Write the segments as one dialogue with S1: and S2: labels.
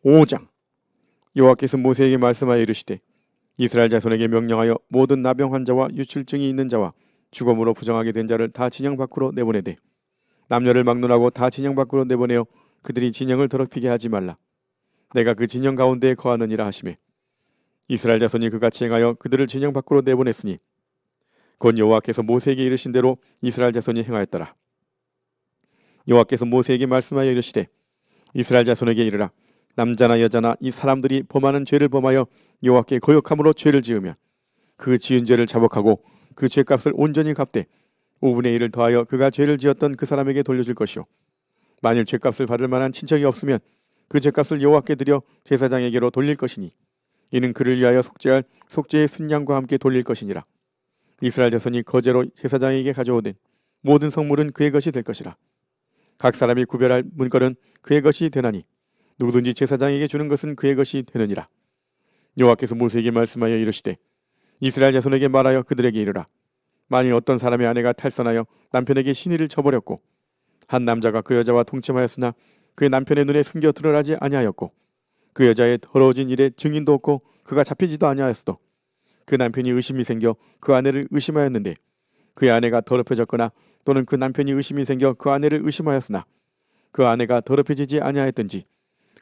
S1: 5장. 여호와께서 모세에게 말씀하여 이르시되 이스라엘 자손에게 명령하여 모든 나병 환자와 유출증이 있는 자와 죽음으로 부정하게 된 자를 다 진영 밖으로 내보내되 남녀를 막론하고 다 진영 밖으로 내보내어 그들이 진영을 더럽히게 하지 말라. 내가 그 진영 가운데에 거하느니라 하시매 이스라엘 자손이 그같이 행하여 그들을 진영 밖으로 내보냈으니 곧 여호와께서 모세에게 이르신 대로 이스라엘 자손이 행하였더라. 여호와께서 모세에게 말씀하여 이르시되 이스라엘 자손에게 이르라. 남자나 여자나 이 사람들이 범하는 죄를 범하여 여호와께 거역함으로 죄를 지으면 그 지은 죄를 자복하고 그 죄값을 온전히 갚되 5분의 1을 더하여 그가 죄를 지었던 그 사람에게 돌려줄 것이요 만일 죄값을 받을 만한 친척이 없으면 그 죄값을 여호와께 드려 제사장에게로 돌릴 것이니 이는 그를 위하여 속죄할 속죄의 순양과 함께 돌릴 것이니라. 이스라엘 자손이 거제로 제사장에게 가져오된 모든 성물은 그의 것이 될 것이라. 각 사람이 구별할 물건은 그의 것이 되나니 누구든지 제사장에게 주는 것은 그의 것이 되느니라. 여호와께서 모세에게 말씀하여 이르시되 이스라엘 자손에게 말하여 그들에게 이르라. 만일 어떤 사람의 아내가 탈선하여 남편에게 시니를 쳐버렸고 한 남자가 그 여자와 동침하였으나 그의 남편의 눈에 숨겨 드러나지 아니하였고 그 여자의 더러워진 일에 증인도 없고 그가 잡히지도 아니하였어도 그 남편이 의심이 생겨 그 아내를 의심하였는데 그의 아내가 더럽혀졌거나 또는 그 남편이 의심이 생겨 그 아내를 의심하였으나 그 아내가 더럽혀지지 아니하였든지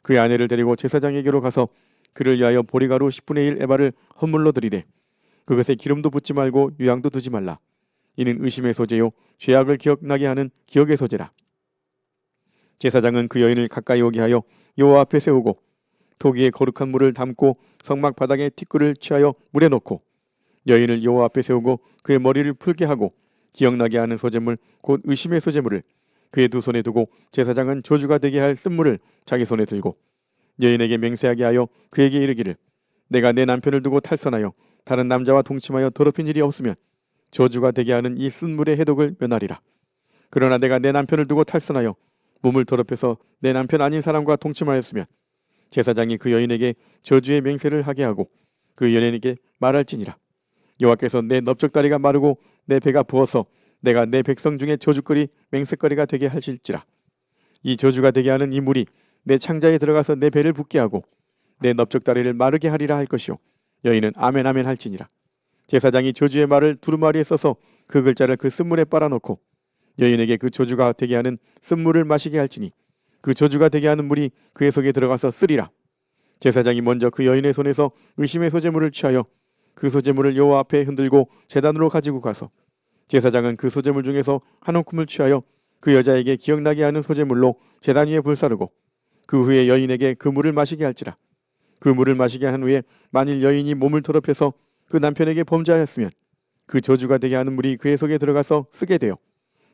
S1: 그의 아내를 데리고 제사장에게로 가서 그를 위하여 보리가루 10분의 1 에바를 헌물로 드리되 그것에 기름도 붓지 말고 유향도 두지 말라. 이는 의심의 소재요 죄악을 기억나게 하는 기억의 소재라. 제사장은 그 여인을 가까이 오게 하여 여호와 앞에 세우고 토기에 거룩한 물을 담고 성막 바닥에 티끌을 취하여 물에 넣고 여인을 여호와 앞에 세우고 그의 머리를 풀게 하고 기억나게 하는 소재물 곧 의심의 소재물을 그의 두 손에 두고 제사장은 저주가 되게 할 쓴물을 자기 손에 들고 여인에게 맹세하게 하여 그에게 이르기를 내가 내 남편을 두고 탈선하여 다른 남자와 동침하여 더럽힌 일이 없으면 저주가 되게 하는 이 쓴물의 해독을 면하리라. 그러나 내가 내 남편을 두고 탈선하여 몸을 더럽혀서 내 남편 아닌 사람과 동침하였으면 제사장이 그 여인에게 저주의 맹세를 하게 하고 그 여인에게 말할지니라. 여호와께서 내 넓적다리가 마르고 내 배가 부어서 내가 내 백성 중에 저주거리 맹세거리가 되게 하실지라. 이 저주가 되게 하는 이 물이 내 창자에 들어가서 내 배를 붓게 하고 내 넓적다리를 마르게 하리라 할 것이요 여인은 아멘 아멘 할지니라. 제사장이 저주의 말을 두루마리에 써서 그 글자를 그 쓴물에 빨아넣고 여인에게 그 저주가 되게 하는 쓴물을 마시게 할지니 그 저주가 되게 하는 물이 그의 속에 들어가서 쓰리라. 제사장이 먼저 그 여인의 손에서 의심의 소재물을 취하여 그 소재물을 여호와 앞에 흔들고 제단으로 가지고 가서 제사장은 그 소재물 중에서 한 움큼을 취하여 그 여자에게 기억나게 하는 소재물로 제단 위에 불사르고 그 후에 여인에게 그 물을 마시게 할지라. 그 물을 마시게 한 후에 만일 여인이 몸을 더럽혀서 그 남편에게 범죄하였으면 그 저주가 되게 하는 물이 그의 속에 들어가서 쓰게 되어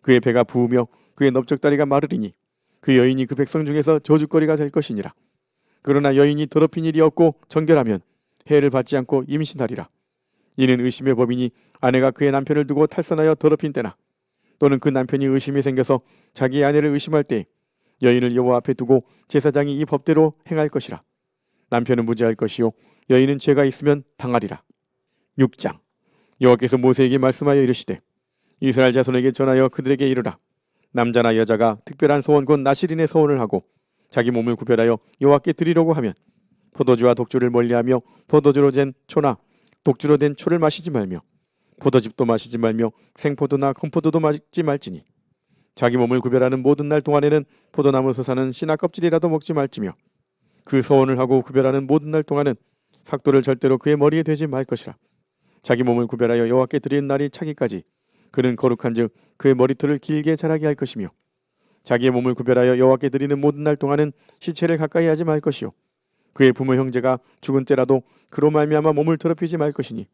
S1: 그의 배가 부으며 그의 넓적다리가 마르리니 그 여인이 그 백성 중에서 저주거리가 될 것이니라. 그러나 여인이 더럽힌 일이 없고 정결하면 해를 받지 않고 임신하리라. 이는 의심의 법이니 아내가 그의 남편을 두고 탈선하여 더럽힌 때나 또는 그 남편이 의심이 생겨서 자기의 아내를 의심할 때 여인을 여호와 앞에 두고 제사장이 이 법대로 행할 것이라. 남편은 무죄할 것이요 여인은 죄가 있으면 당하리라. 6장. 여호와께서 모세에게 말씀하여 이르시되 이스라엘 자손에게 전하여 그들에게 이르라. 남자나 여자가 특별한 소원 곧 나실인의 소원을 하고 자기 몸을 구별하여 여호와께 드리려고 하면 포도주와 독주를 멀리하며 포도주로 된 초나 독주로 된 초를 마시지 말며 포도즙도 마시지 말며 생포도나 건포도도 마시지 말지니 자기 몸을 구별하는 모든 날 동안에는 포도나무 솟아는 씨나 껍질이라도 먹지 말지며 그 소원을 하고 구별하는 모든 날 동안은 삭도를 절대로 그의 머리에 대지 말 것이라. 자기 몸을 구별하여 여호와께 드리는 날이 차기까지 그는 거룩한즉 그의 머리털을 길게 자라게 할 것이며 자기의 몸을 구별하여 여호와께 드리는 모든 날 동안은 시체를 가까이 하지 말 것이요 그의 부모 형제가 죽은 때라도 그로 말미암아 몸을 더럽히지 말 것이니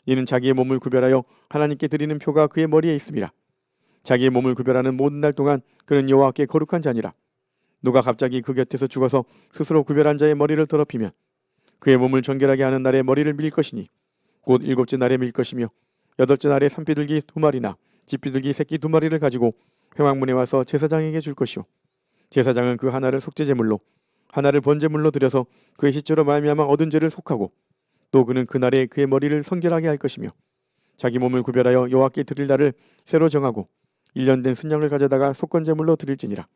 S1: 이는 자기의 몸을 구별하여 하나님께 드리는 표가 그의 머리에 있음이라. 자기의 몸을 구별하는 모든 날 동안 그는 여호와께 거룩한 자니라. 누가 갑자기 그 곁에서 죽어서 스스로 구별한 자의 머리를 더럽히면 그의 몸을 정결하게 하는 날에 머리를 밀 것이니 곧 7째 날에 밀 것이며 8째 날에 산비둘기 2마리나 집비둘기 새끼 2마리를 가지고 회막문에 와서 제사장에게 줄 것이요 제사장은 그 하나를 속죄제물로 하나를 번제물로 드려서 그의 시체로 말미암아 얻은 죄를 속하고 또 그는 그날에 그의 머리를 성결하게 할 것이며 자기 몸을 구별하여 여호와께 드릴 날을 새로 정하고 1년 된 순양을 가져다가 속건제물로 드릴지니라.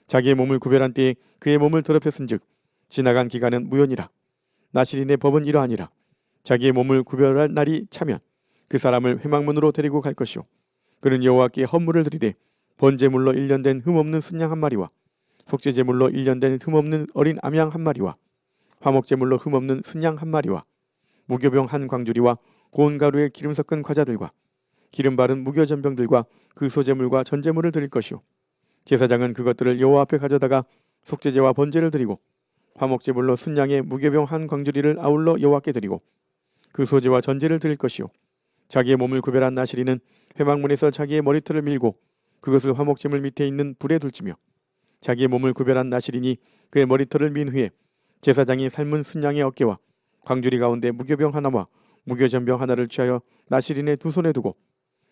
S1: 자기의 몸을 구별한 때에 그의 몸을 더럽혔은즉 지나간 기간은 무효니라. 나실인의 법은 이러하니라. 자기의 몸을 구별할 날이 차면 그 사람을 회막문으로 데리고 갈 것이요. 그는 여호와께 헌물을 드리되 번제물로 1년 된 흠없는 순양 한 마리와 속죄제물로 1년 된 흠없는 어린 암양 한 마리와 화목제물로 흠없는 순양 한 마리와 무교병 한 광주리와 고운 가루에 기름 섞은 과자들과 기름 바른 무교전병들과 그 소제물과 전제물을 드릴 것이요. 제사장은 그것들을 여호와 앞에 가져다가 속죄제와 번제를 드리고 화목제물로 순양의 무교병 한 광주리를 아울러 여호와께 드리고 그 소제와 전제를 드릴 것이요. 자기의 몸을 구별한 나실이는 회막문에서 자기의 머리털을 밀고 그것을 화목제물 밑에 있는 불에 둘지며 자기의 몸을 구별한 나실이니 그의 머리털을 민 후에 제사장이 삶은 순양의 어깨와 광주리 가운데 무교병 하나와 무교전병 하나를 취하여 나실인의 두 손에 두고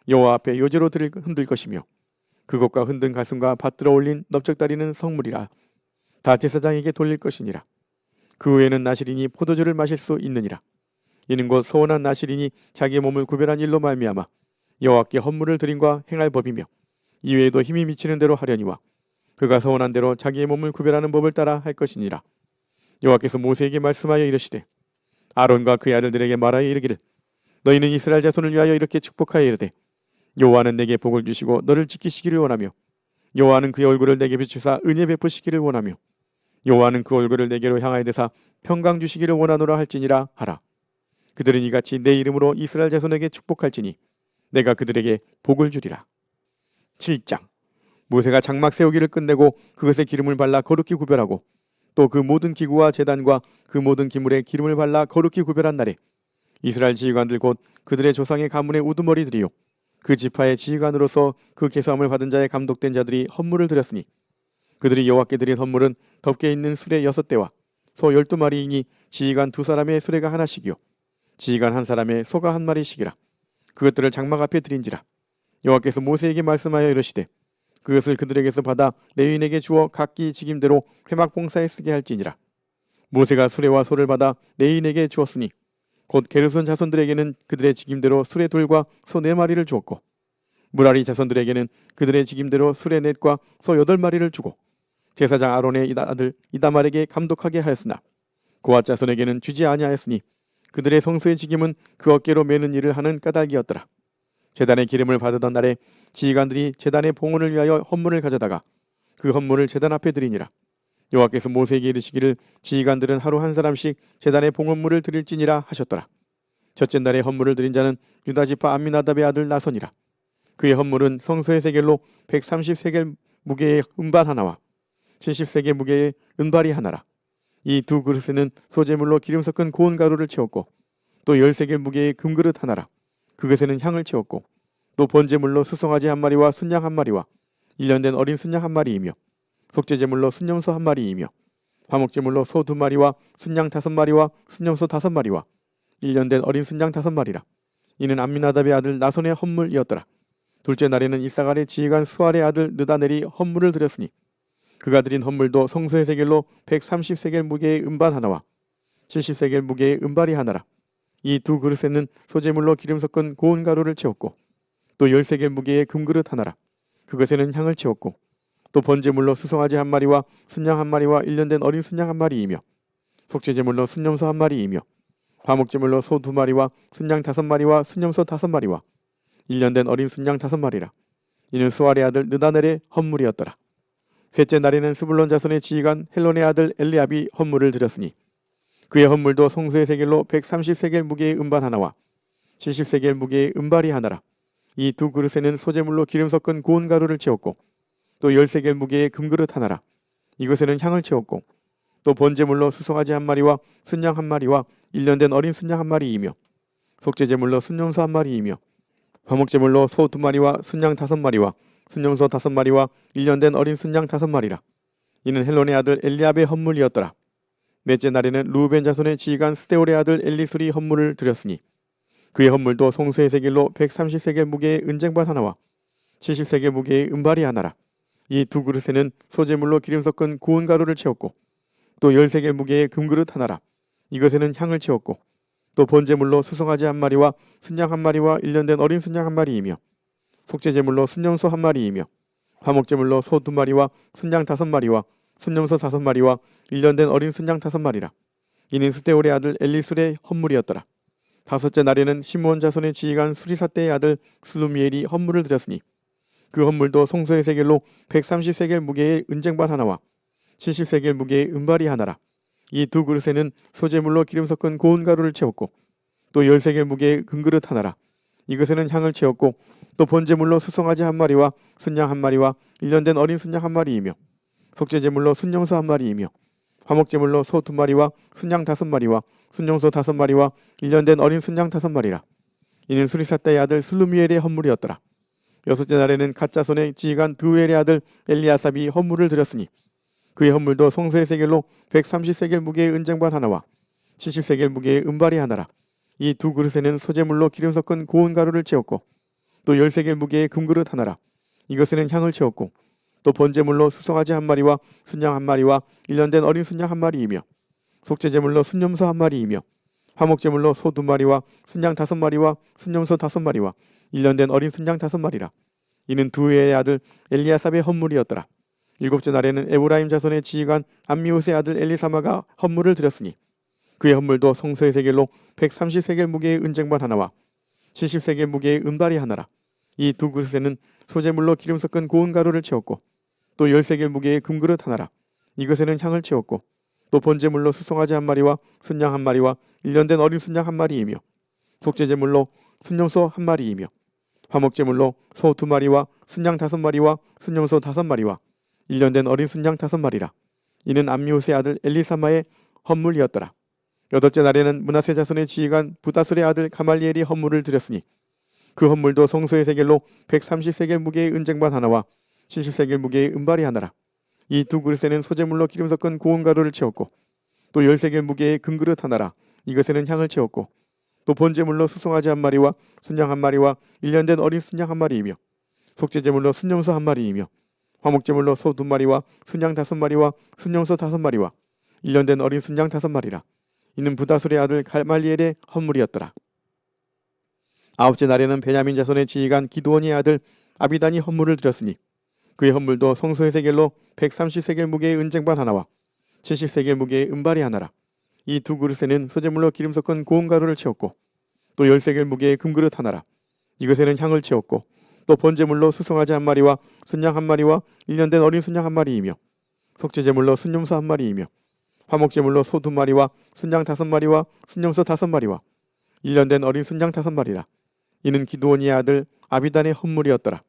S1: 여호와 앞에 요제로 흔들 것이며 그것과 흔든 가슴과 받들어 올린 넓적다리는 성물이라 다 제사장에게 돌릴 것이니라. 그 후에는 나실인이 포도주를 마실 수 있느니라. 이는 곧 소원한 나실인이 자기의 몸을 구별한 일로 말미암아 여호와께 헌물을 드림과 행할 법이며 이외에도 힘이 미치는 대로 하려니와 그가 소원한 대로 자기의 몸을 구별하는 법을 따라 할 것이니라. 여호와께서 모세에게 말씀하여 이르시되 아론과 그의 아들들에게 말하여 이르기를 너희는 이스라엘 자손을 위하여 이렇게 축복하여 이르되 여호와는 내게 복을 주시고 너를 지키시기를 원하며 여호와는 그의 얼굴을 내게 비추사 은혜 베푸시기를 원하며 여호와는 그 얼굴을 내게로 향하여 대사 평강 주시기를 원하노라 할지니라 하라. 그들은 이같이 내 이름으로 이스라엘 자손에게 축복할지니 내가 그들에게 복을 주리라. 7장. 모세가 장막 세우기를 끝내고 그것에 기름을 발라 거룩히 구별하고 또 그 모든 기구와 제단과 그 모든 기물에 기름을 발라 거룩히 구별한 날에 이스라엘 지휘관들 곧 그들의 조상의 가문의 우두머리들이요 그 지파의 지휘관으로서 그 계수함을 받은 자의 감독된 자들이 헌물을 드렸으니 그들이 여호와께 드린 헌물은 덮개 있는 수레 6대와 소 12마리이니 지휘관 2사람의 수레가 하나씩이요 지휘관 1사람의 소가 1마리씩이라. 그것들을 장막 앞에 드린지라. 여호와께서 모세에게 말씀하여 이르시되 그것을 그들에게서 받아 레위인에게 주어 각기 직임대로 회막 봉사에 쓰게 할지니라. 모세가 수레와 소를 받아 레위인에게 주었으니 곧 게르손 자손들에게는 그들의 직임대로 수레 2과 소 4마리를 주었고 무라리 자손들에게는 그들의 직임대로 수레 4과 소 8마리를 주고 제사장 아론의 아들 이다말에게 감독하게 하였으나 고앗 자손에게는 주지 아니하였으니 그들의 성소의 직임은 그 어깨로 매는 일을 하는 까닭이었더라. 제단의 기름을 받으던 날에 지휘관들이 제단의 봉헌을 위하여 헌물을 가져다가 그 헌물을 제단 앞에 드리니라. 여호와께서 모세에게 이르시기를 지휘관들은 하루 1사람씩 제단의 봉헌물을 드릴지니라 하셨더라. 첫째 날에 헌물을 드린 자는 유다지파 암미나답의 아들 나손이라. 그의 헌물은 성소의 세겔로 130세겔 무게의 은발 하나와 70세겔 무게의 은발이 하나라. 이 두 그릇에는 소제물로 기름 섞은 고운 가루를 채웠고 또 10세겔 무게의 금그릇 하나라. 그것에는 향을 채웠고 또 번제물로 수송아지 1마리와 순양 1마리와 1년 된 어린 순양 1마리이며 속죄제물로 순염소 1마리이며 화목제물로 소 2마리와 순양 5마리와 순염소 5마리와 1년 된 어린 순양 5마리라. 이는 암미나답의 아들 나손의 헌물이었더라. 둘째 날에는 이사갈의 지휘관 수알의 아들 느다넬이 헌물을 드렸으니 그가 드린 헌물도 성소의 세겔로 130세겔 무게의 은발 하나와 70세겔 무게의 은발이 하나라. 이 두 그릇에는 소제물로 기름 섞은 고운 가루를 채웠고 또 10세겔 무게의 금그릇 하나라. 그것에는 향을 채웠고 또 번제물로 수송아지 1마리와 순양 1마리와 1년 된 어린 순양 1마리이며 속죄제물로 순염소 1마리이며 화목제물로 소 2마리와 순양 5마리와 순염소 5마리와 1년 된 어린 순양 5마리라. 이는 수알의 아들 느다넬의 헌물이었더라. 셋째 날에는 스불론 자손의 지휘관 헬론의 아들 엘리압이 헌물을 드렸으니 그의 헌물도 성소의 세겔로 130세겔 무게의 은발 하나와 70세겔 무게의 은발이 하나라. 이 두 그릇에는 소제물로 기름 섞은 고운 가루를 채웠고 또 10세겔 무게의 금그릇 하나라. 이것에는 향을 채웠고 또 번제물로 수송아지 1마리와 순양 1마리와 1년 된 어린 순양 1마리이며 속죄제물로 순염소 1마리이며 화목제물로 소 2마리와 순양 5마리와 순염소 5마리와 1년 된 어린 순양 5마리라. 이는 헬론의 아들 엘리압의 헌물이었더라. 넷째 날에는 루벤 자손의 지휘관 스데올의 아들 엘리술이 헌물을 드렸으니 그의 헌물도 성소의 세겔로 130세겔 무게의 은쟁반 하나와 70세겔 무게의 은발이 하나라. 이 두 그릇에는 소제물로 기름 섞은 고운 가루를 채웠고 또 10세겔 무게의 금그릇 하나라. 이것에는 향을 채웠고 또 번제물로 수송아지 1마리와 순양 1마리와 1년 된 어린 순양 1마리이며 속죄제물로 순염소 1마리이며 화목제물로 소 2마리와 순양 5마리와 순념소 5마리와 1년 된 어린 순양 5마리라. 이는 스데올의 아들 엘리술의 헌물이었더라. 다섯째 날에는 시므온 자손의 지휘관 수리사떼의 아들 슬루미엘이 헌물을 드렸으니 그 헌물도 송소의 세겔로 130세겔 무게의 은쟁반 하나와 70세겔 무게의 은발이 하나라. 이 두 그릇에는 소재물로 기름 섞은 고운 가루를 채웠고 또 10세겔 무게의 금그릇 하나라. 이것에는 향을 채웠고 또 번제물로 수송아지 1마리와 순양 1마리와 1년 된 어린 순양 1마리이며 속죄제물로 순염소 1마리이며 화목제물로 소 2마리와 순양 5마리와 순염소 5마리와 1년 된 어린 순양 5마리라. 이는 수리사떼의 아들 슬루미엘의 헌물이었더라. 여섯째 날에는 갓 자손의 지휘관 드우엘의 아들 엘리아삽이 헌물을 드렸으니 그의 헌물도 송소의 세겔로 130세겔 무게의 은쟁반 하나와 70세겔 무게의 은발이 하나라. 이 두 그릇에는 소재물로 기름 섞은 고운 가루를 채웠고 또 10세겔 무게의 금그릇 하나라. 이것에는 향을 채웠고 또 번제물로 수송아지 1마리와 순양 1마리와 1년 된 어린 순양 1마리이며 속죄제물로 순염소 1마리이며 화목제물로 소 2마리와 순양 5마리와 순염소 5마리와 1년 된 어린 순양 5마리라. 이는 두의 아들 엘리아삽의 헌물이었더라. 일곱째 날에는 에브라임 자손의 지휘관 암미우스의 아들 엘리사마가 헌물을 드렸으니 그의 헌물도 송소의 세겔로 130세겔 무게의 은쟁반 하나와 70세겔 무게의 은발이 하나라. 이 두 그릇에는 소재물로 기름 섞은 고운 가루를 채웠고 또 10세겔 무게의 금그릇 하나라. 이것에는 향을 채웠고 또 번제물로 수송아지 1마리와 순양 1마리와 1년 된 어린 순양 1마리이며 속죄제물로 순염소 1마리이며 화목제물로 소 2마리와 순양 5마리와 순염소 5마리와 1년 된 어린 순양 5마리라. 이는 암미우스의 아들 엘리사마의 헌물이었더라. 여덟째 날에는 므낫세 자손의 지휘관 부다술의 아들 가말리엘이 헌물을 드렸으니 그 헌물도 송소의 세겔로 130세겔 무게의 은쟁반 하나와 70세겔 무게의 은발이 하나라. 이 두 그릇에는 소재물로 기름 섞은 고운 가루를 채웠고 또 10세겔 무게의 금그릇 하나라. 이것에는 향을 채웠고 또 번제물로 수송아지 1마리와 순양 1마리와 1년 된 어린 순양 1마리이며 속죄제물로 순염소 1마리이며 화목제물로 소 2마리와 순양 5마리와 순염소 5마리와 1년 된 어린 순양 5마리라. 이는 부다술의 아들 가말리엘의 헌물이었더라. 아홉째 날에는 베냐민 자손의 지휘관 기드온의 아들 아비단이 헌물을 드렸으니 그의 헌물도 송소의 세겔로 130세겔 무게의 은쟁반 하나와 70세겔 무게의 은발이 하나라. 이 두 그릇에는 소재물로 기름 섞은 고운 가루를 채웠고 또 10세겔 무게의 금그릇 하나라. 이것에는 향을 채웠고 또 번제물로 수송아지 1마리와 순양 1마리와 1년 된 어린 순양 1마리이며 속죄제물로 순염소 1마리이며 화목제물로 소 2마리와 순양 5마리와 순염소 5마리와 1년 된 어린 순양 5마리라. 이는 기드온의 아들 아비단의 헌물이었더라.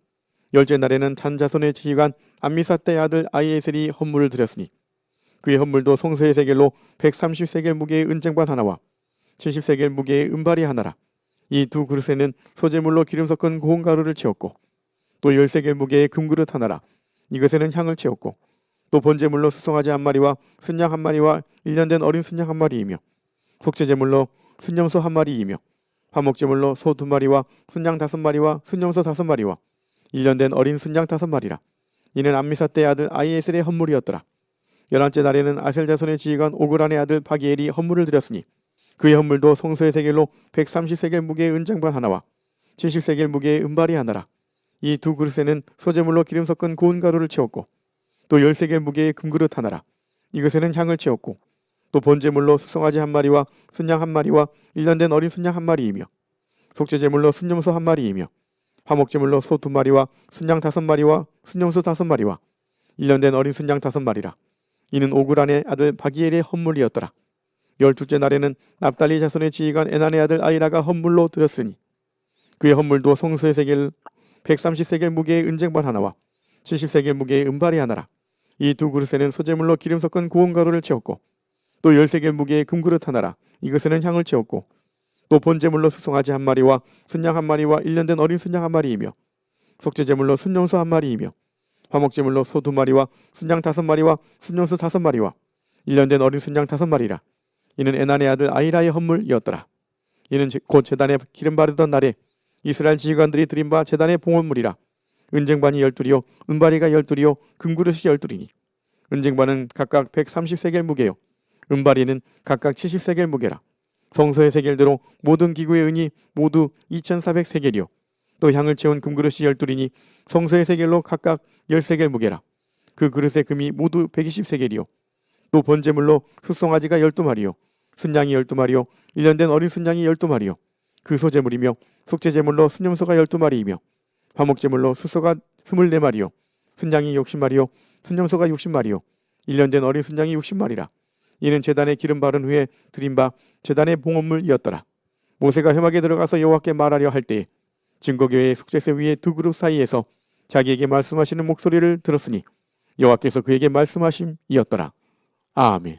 S1: 열째 날에는 단 자손의 지휘관 암미사떼의 아들 아이에셀이 헌물을 드렸으니 그의 헌물도 송소의 세겔로 130세겔 무게의 은쟁반 하나와 70세겔 무게의 은발이 하나라. 이 두 그릇에는 소재물로 기름 섞은 고운 가루를 채웠고 또 10세겔 무게의 금그릇 하나라. 이것에는 향을 채웠고 또 번제물로 수송아지 1마리와 순양 1마리와 1년 된 어린 순양 1마리이며 속죄제물로 순염소 1마리이며 화목제물로 소 2마리와 순양 5마리와 순염소 5마리와 1년 된 어린 순양 5마리라. 이는 암미사떼의 아들 아이에셀의 헌물이었더라. 11째 날에는 아셀 자손의 지휘관 오그란의 아들 바기엘이 헌물을 드렸으니 그의 헌물도 송소의 세겔로 130세겔 무게의 은쟁반 하나와 70세겔 무게의 은발이 하나라. 이 두 그릇에는 소재물로 기름 섞은 고운 가루를 채웠고 또 10세겔 무게의 금그릇 하나라. 이것에는 향을 채웠고 또 번제물로 수송아지 1마리와 순양 1마리와 1년 된 어린 순양 1마리이며 속죄제물로 순염소 1마리이며 화목제물로 소 2마리와 순양 5마리와 순염소 5마리와 1년 된 어린 순양 5마리라. 이는 오그란의 아들 바기엘의 헌물이었더라. 12째 날에는 납달리 자손의 지휘관 에난의 아들 아이라가 헌물로 드렸으니 그의 헌물도 송소의 세겔 130세겔 무게의 은쟁반 하나와 70세겔 무게의 은발이 하나라. 이 두 그릇에는 소재물로 기름 섞은 고운 가루를 채웠고 또 10세겔 무게의 금그릇 하나라. 이것에는 향을 채웠고 또 번제물로 수송아지 1마리와 순양 1마리와 1년 된 어린 순양 1마리이며 속죄제물로 순염소 1마리이며 화목제물로 소 2마리와 순양 5마리와 순염소 5마리와 1년 된 어린 순양 5마리라. 이는 에난의 아들 아이라의 헌물이었더라. 이는 곧 제단에 기름 바르던 날에 이스라엘 지휘관들이 드린 바 제단의 봉헌물이라. 은쟁반이 12이요 은바리가 12이요 금그릇이 12이니 은쟁반은 각각 130세겔 무게요 은바리는 각각 70세겔 무게라. 성소의 세겔대로 모든 기구의 은이 모두 2400세겔이요 또 향을 채운 금그릇이 12이니 성소의 세겔로 각각 10세겔 무게라. 그 그릇의 금이 모두 120세겔이요. 또 번제물로 숫송아지가 12마리요. 순양이 12마리요. 1년 된 어린 순양이 12마리요. 그 소제물이며 속죄제물로 순염소가 12마리이며 화목제물로 숫소가 24마리요. 순양이 60마리요. 순염소가 60마리요. 1년 된 어린 순양이 60마리라. 이는 제단에 기름 바른 후에 드린 바 제단의 봉헌물이었더라. 모세가 회막에 들어가서 여호와께 말하려 할 때에 증거교회의 속죄소 위에 두 그룹 사이에서 자기에게 말씀하시는 목소리를 들었으니 여호와께서 그에게 말씀하심이었더라. 아멘.